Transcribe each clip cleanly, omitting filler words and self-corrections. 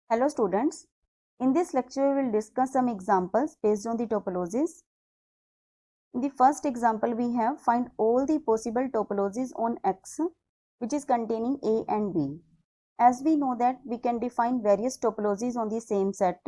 Hello students, in this lecture we will discuss some examples based on the topologies. In the first example we have find all the possible topologies on X which is containing A and B. As we know that we can define various topologies on the same set.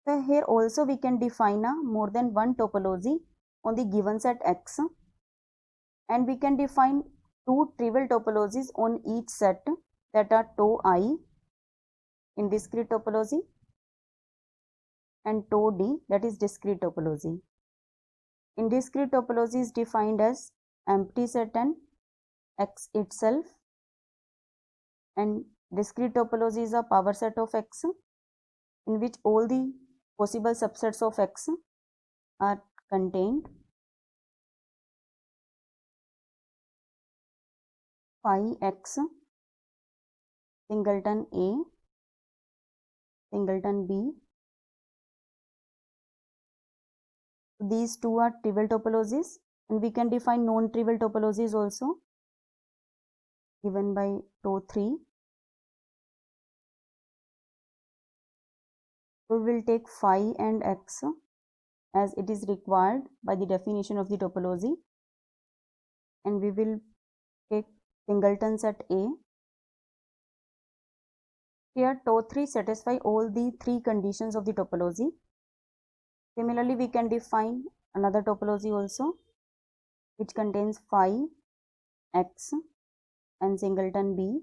So here also we can define more than one topology on the given set X, and we can define two trivial topologies on each set that are tau I in discrete topology and tau D, that is discrete topology. In discrete topology is defined as empty set and X itself, and discrete topology is a power set of X in which all the possible subsets of X are contained. Phi X singleton A singleton B. These two are trivial topologies, and we can define non-trivial topologies also given by tau 3. We will take phi and X as it is required by the definition of the topology, and we will take singleton set A. Here tau 3 satisfy all the three conditions of the topology. Similarly, we can define another topology also which contains phi X and singleton B.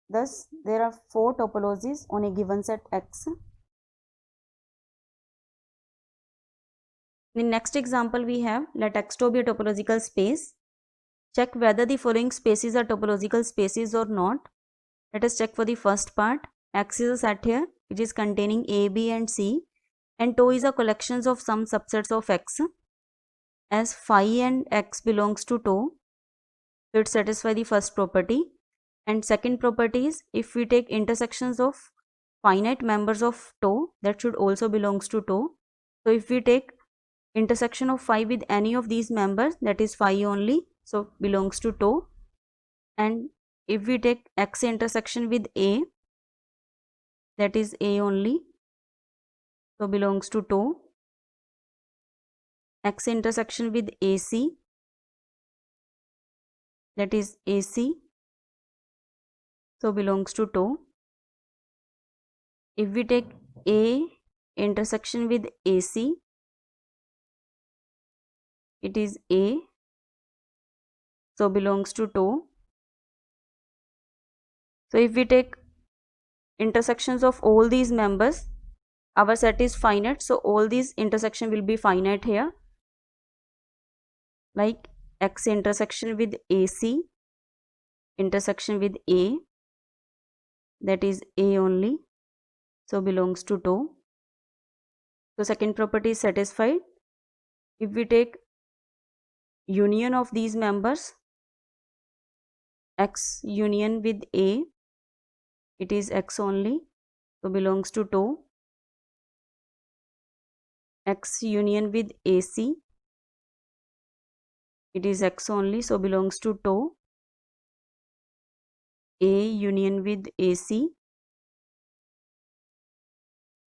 Thus, there are four topologies on a given set X. In the next example, we have let X tau be a topological space. Check whether the following spaces are topological spaces or not. Let us check for the first part. X is a set here which is containing A, B and C, and tau is a collection of some subsets of X. As phi and X belongs to tau, so it satisfies the first property. And second property is if we take intersections of finite members of tau, that should also belongs to tau. So if we take intersection of phi with any of these members, that is phi only, so belongs to tau. And if we take X intersection with A, that is A only, so belongs to tau. X intersection with AC, that is AC, so belongs to tau. If we take A intersection with AC, it is A, so belongs to tau. So if we take intersections of all these members, our set is finite, so all these intersection will be finite here, like X intersection with AC intersection with A, that is A only, so belongs to tau. So second property is satisfied. If we take union of these members, X union with A, it is X only, so belongs to tau. X union with AC, it is X only, so belongs to tau. A union with AC,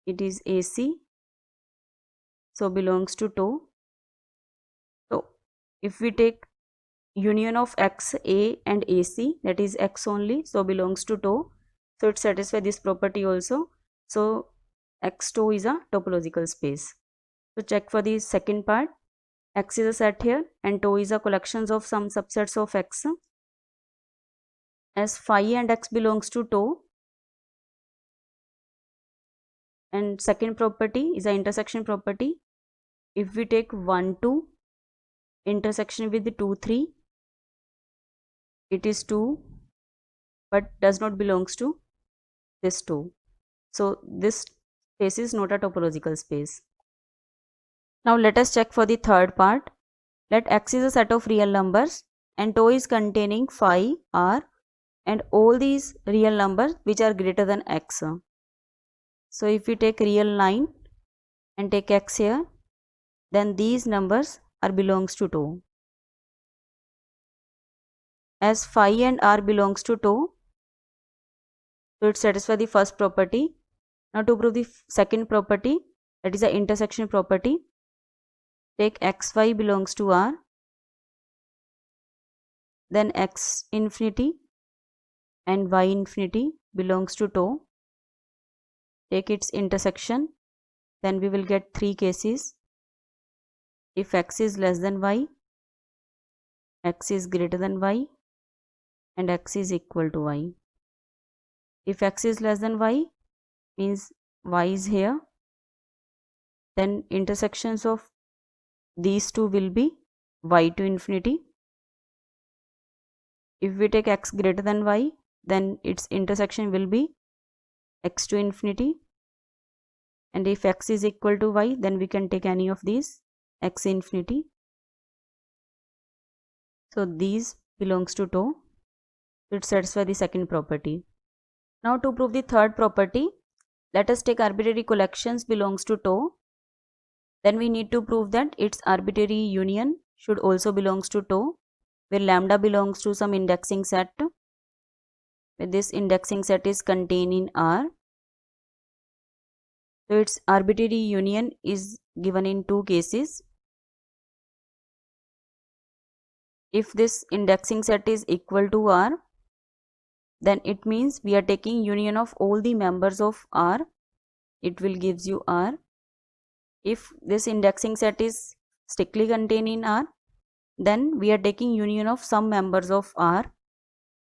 it is AC, so belongs to tau. So if we take union of X, A and AC, that is X only, so belongs to tau. So it satisfies this property also. So X tau is a topological space. So check for the second part. X is a set here and tau is a collection of some subsets of X. As phi and X belongs to tau, and second property is an intersection property. If we take 1 2 intersection with the 2 3, it is 2 but does not belongs to this 2. So this space is not a topological space. Now let us check for the third part. Let X is a set of real numbers and tau is containing phi r and all these real numbers which are greater than X. So if we take real 9 and take X here, then these numbers are belongs to tau. As phi and r belongs to tau, So it satisfies the first property. Now to prove the second property, that is the intersection property, take xy belongs to R, then x infinity and y infinity belongs to tau. Take its intersection, then we will get three cases. If x is less than y, x is greater than y, and x is equal to y. If x is less than y, means y is here, then intersections of these two will be y to infinity. If we take x greater than y, then its intersection will be x to infinity. And if x is equal to y, then we can take any of these, x infinity. So these belongs to tau. It satisfies the second property. Now to prove the third property, let us take arbitrary collections belongs to tau. Then we need to prove that its arbitrary union should also belongs to tau, where lambda belongs to some indexing set, where this indexing set is contained in R. So its arbitrary union is given in two cases. If this indexing set is equal to R, then it means we are taking union of all the members of R. It will gives you R. If this indexing set is strictly contained in R, then we are taking union of some members of R.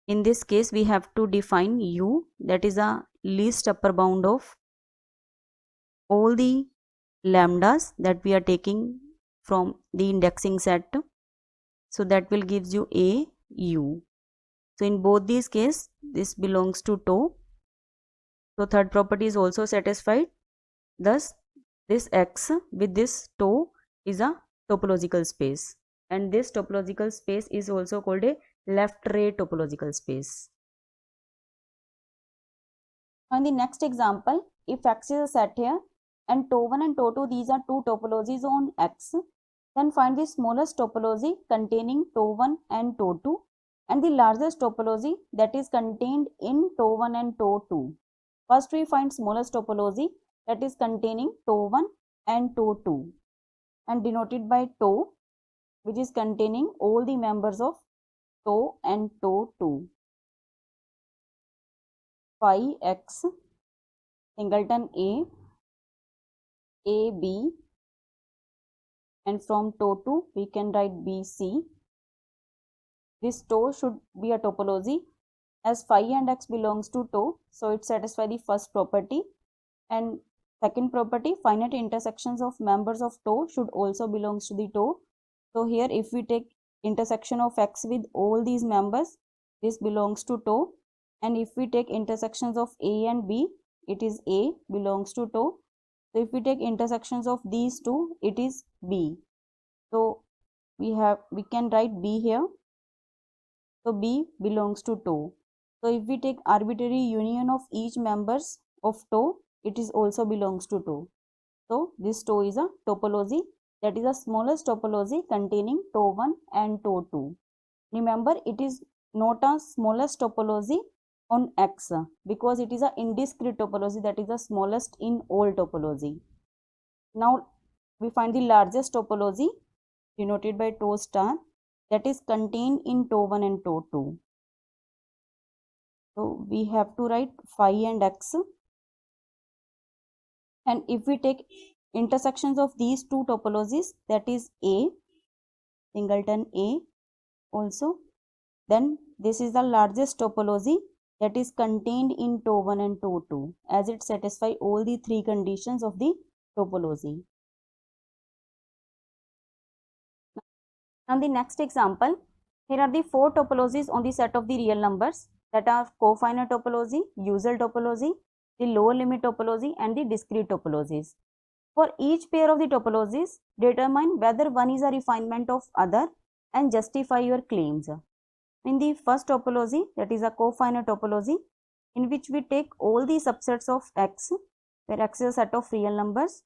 In this case, we have to define U, that is a least upper bound of all the lambdas that we are taking from the indexing set. So that will gives you A U. So in both these cases, this belongs to tau. So third property is also satisfied. Thus, this X with this tau is a topological space, and this topological space is also called a left ray topological space. Now in the next example, if X is a set here and tau 1 and tau 2, these are two topologies on X, then find the smallest topology containing tau 1 and tau 2 and the largest topology that is contained in tau 1 and tau 2. First we find smallest topology that is containing tau 1 and tau 2 and denoted by tau, which is containing all the members of tau and tau 2. Phi x singleton A, B, and from tau 2 we can write BC. This tau should be a topology as phi and x belongs to tau, so it satisfies the first property. And second property, finite intersections of members of tau should also belongs to the tau. So here if we take intersection of x with all these members, this belongs to tau. And if we take intersections of A and B, it is A belongs to tau. So if we take intersections of these two, it is B. So we can write B here. So B belongs to tau. So if we take arbitrary union of each members of tau, it is also belongs to tau. So this tau is a topology, that is the smallest topology containing tau 1 and tau 2. Remember, it is not a smallest topology on X because it is a indiscrete topology, that is the smallest in all topology. Now we find the largest topology denoted by tau star, that is contained in tau 1 and tau 2. So we have to write phi and x, and if we take intersections of these two topologies, that is A, singleton A also, then this is the largest topology that is contained in tau 1 and tau 2 as it satisfies all the three conditions of the topology. Now the next example, here are the four topologies on the set of the real numbers, that are cofinite topology, usual topology, the lower limit topology, and the discrete topologies. For each pair of the topologies, determine whether one is a refinement of other and justify your claims. In the first topology, that is a cofinite topology, in which we take all the subsets of X, where X is a set of real numbers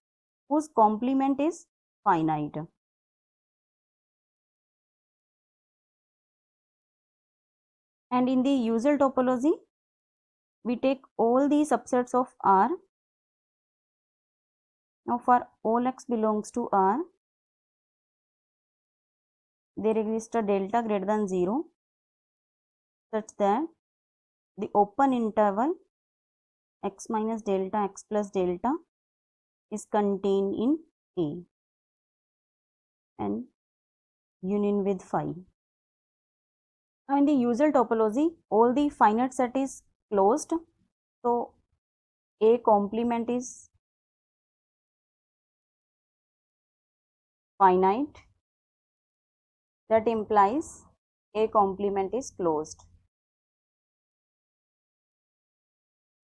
whose complement is finite. And in the usual topology, we take all the subsets of R. Now for all x belongs to R, there exists a delta greater than 0 such that the open interval x minus delta x plus delta is contained in A and union with phi. Now in the usual topology, all the finite set is closed, so A complement is finite, that implies A complement is closed.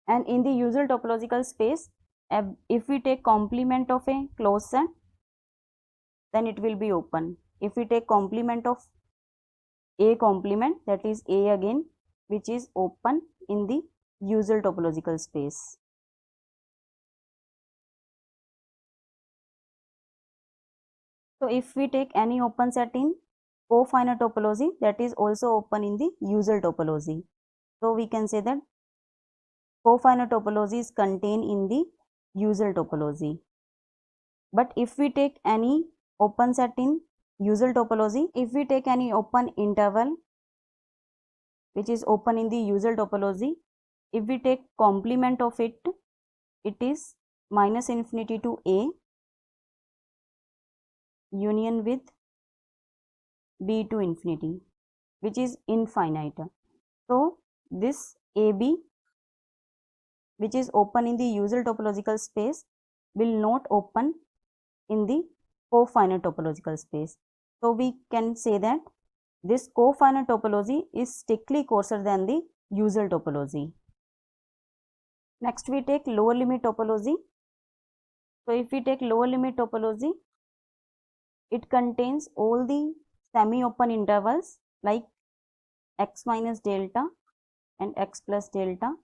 And in the usual topological space, if we take complement of a closed set, then it will be open. If we take complement of A complement, that is A again, which is open in the usual topological space. So if we take any open set in cofinite topology, that is also open in the usual topology. So we can say that cofinite topology is contained in the usual topology. But if we take any open set in usual topology, if we take any open interval which is open in the usual topology, if we take complement of it, it is minus infinity to A union with B to infinity, which is infinite. So this AB, which is open in the usual topological space, will not open in the cofinite topological space. So we can say that this cofinite topology is strictly coarser than the usual topology. Next we take lower limit topology. So if we take lower limit topology, it contains all the semi-open intervals like x minus delta and x plus delta.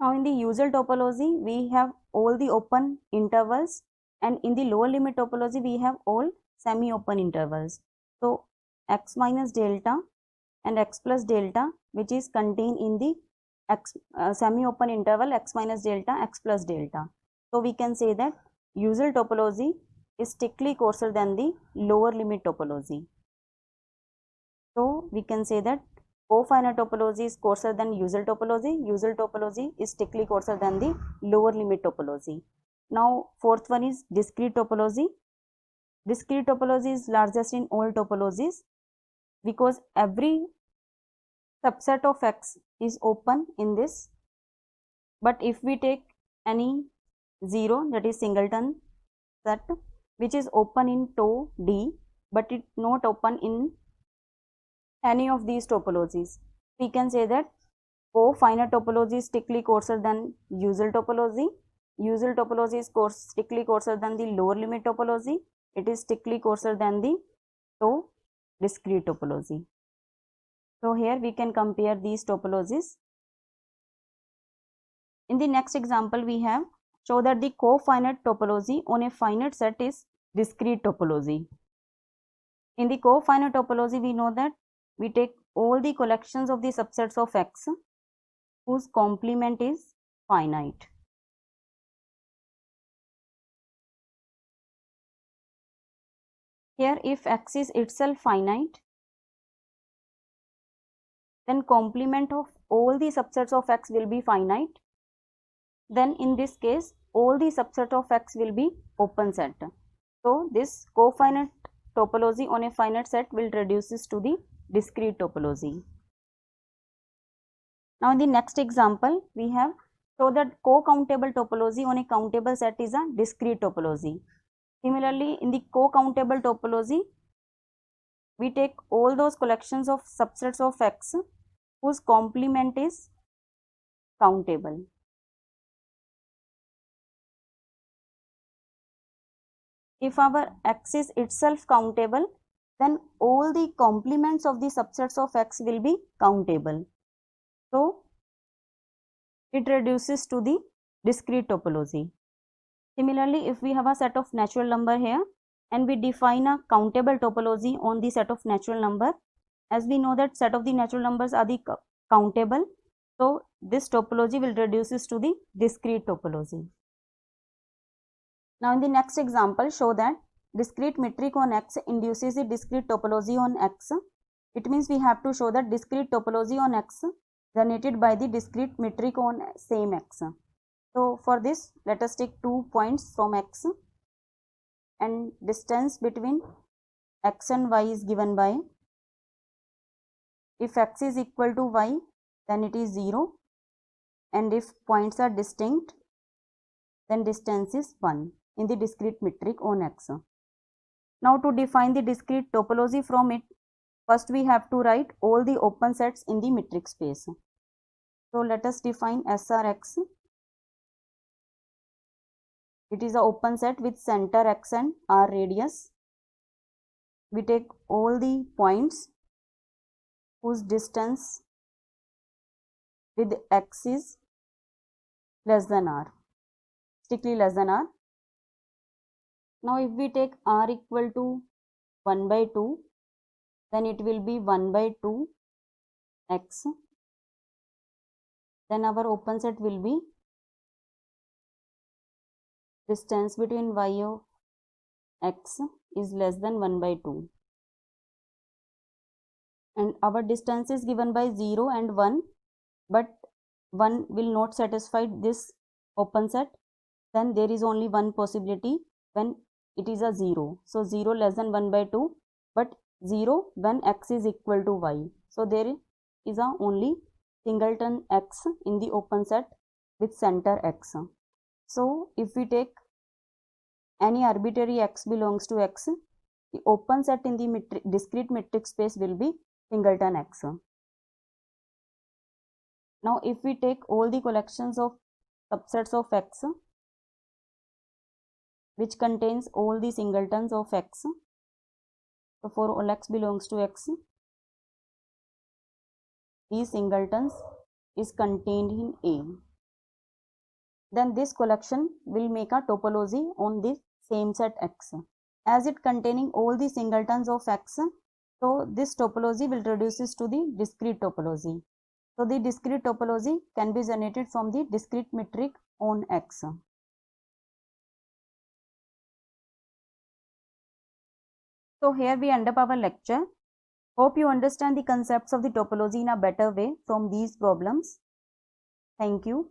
Now in the usual topology, we have all the open intervals, and in the lower limit topology, we have all semi-open intervals. So x minus delta and x plus delta, which is contained in the semi-open interval x minus delta, x plus delta. So we can say that usual topology is strictly coarser than the lower limit topology. So we can say that cofinite topology is coarser than usual topology is strictly coarser than the lower limit topology. Now fourth one is discrete topology. Discrete topology is largest in all topologies because every subset of X is open in this. But if we take any 0, that is singleton set, which is open in TOE D, but it not open in any of these topologies, we can say that cofinite topology is strictly coarser than usual topology. Usual topology is strictly coarser than the lower limit topology. It is strictly coarser than the TOE discrete topology. So here we can compare these topologies. In the next example, we have show that the cofinite topology on a finite set is discrete topology. In the cofinite topology, we know that we take all the collections of the subsets of X whose complement is finite. Here, if X is itself finite, then complement of all the subsets of X will be finite. Then in this case, all the subset of X will be open set. So this cofinite topology on a finite set will reduces to the discrete topology. Now in the next example, we have show that co-countable topology on a countable set is a discrete topology. Similarly, in the co-countable topology, we take all those collections of subsets of X whose complement is countable. If our X is itself countable, then all the complements of the subsets of X will be countable. So it reduces to the discrete topology. Similarly, if we have a set of natural number here and we define a countable topology on the set of natural number, as we know that set of the natural numbers are the countable, so this topology will reduces to the discrete topology. Now in the next example, show that discrete metric on X induces the discrete topology on X. It means we have to show that discrete topology on X generated by the discrete metric on same X. So for this, let us take 2 points from X, and distance between X and Y is given by, if X is equal to Y, then it is 0, and if points are distinct, then distance is 1 in the discrete metric on X. Now to define the discrete topology from it, first we have to write all the open sets in the metric space. So let us define SRX. It is an open set with center X and R radius. We take all the points whose distance with X is less than R, strictly less than R. Now if we take R equal to 1 by 2, then it will be 1 by 2 X. Then our open set will be distance between Y of X is less than 1 by 2. And our distance is given by 0 and 1, but 1 will not satisfy this open set. Then there is only one possibility when it is a 0. So 0 less than 1 by 2, but 0 when X is equal to Y. So there is a only singleton X in the open set with center X. So if we take any arbitrary X belongs to X, the open set in the discrete metric space will be singleton X. Now if we take all the collections of subsets of X which contains all the singletons of X, so for all X belongs to X, these singletons is contained in A. Then this collection will make a topology on this same set X. As it containing all the singletons of X, so this topology will reduces to the discrete topology. So the discrete topology can be generated from the discrete metric on X. So here we end up our lecture. Hope you understand the concepts of the topology in a better way from these problems. Thank you.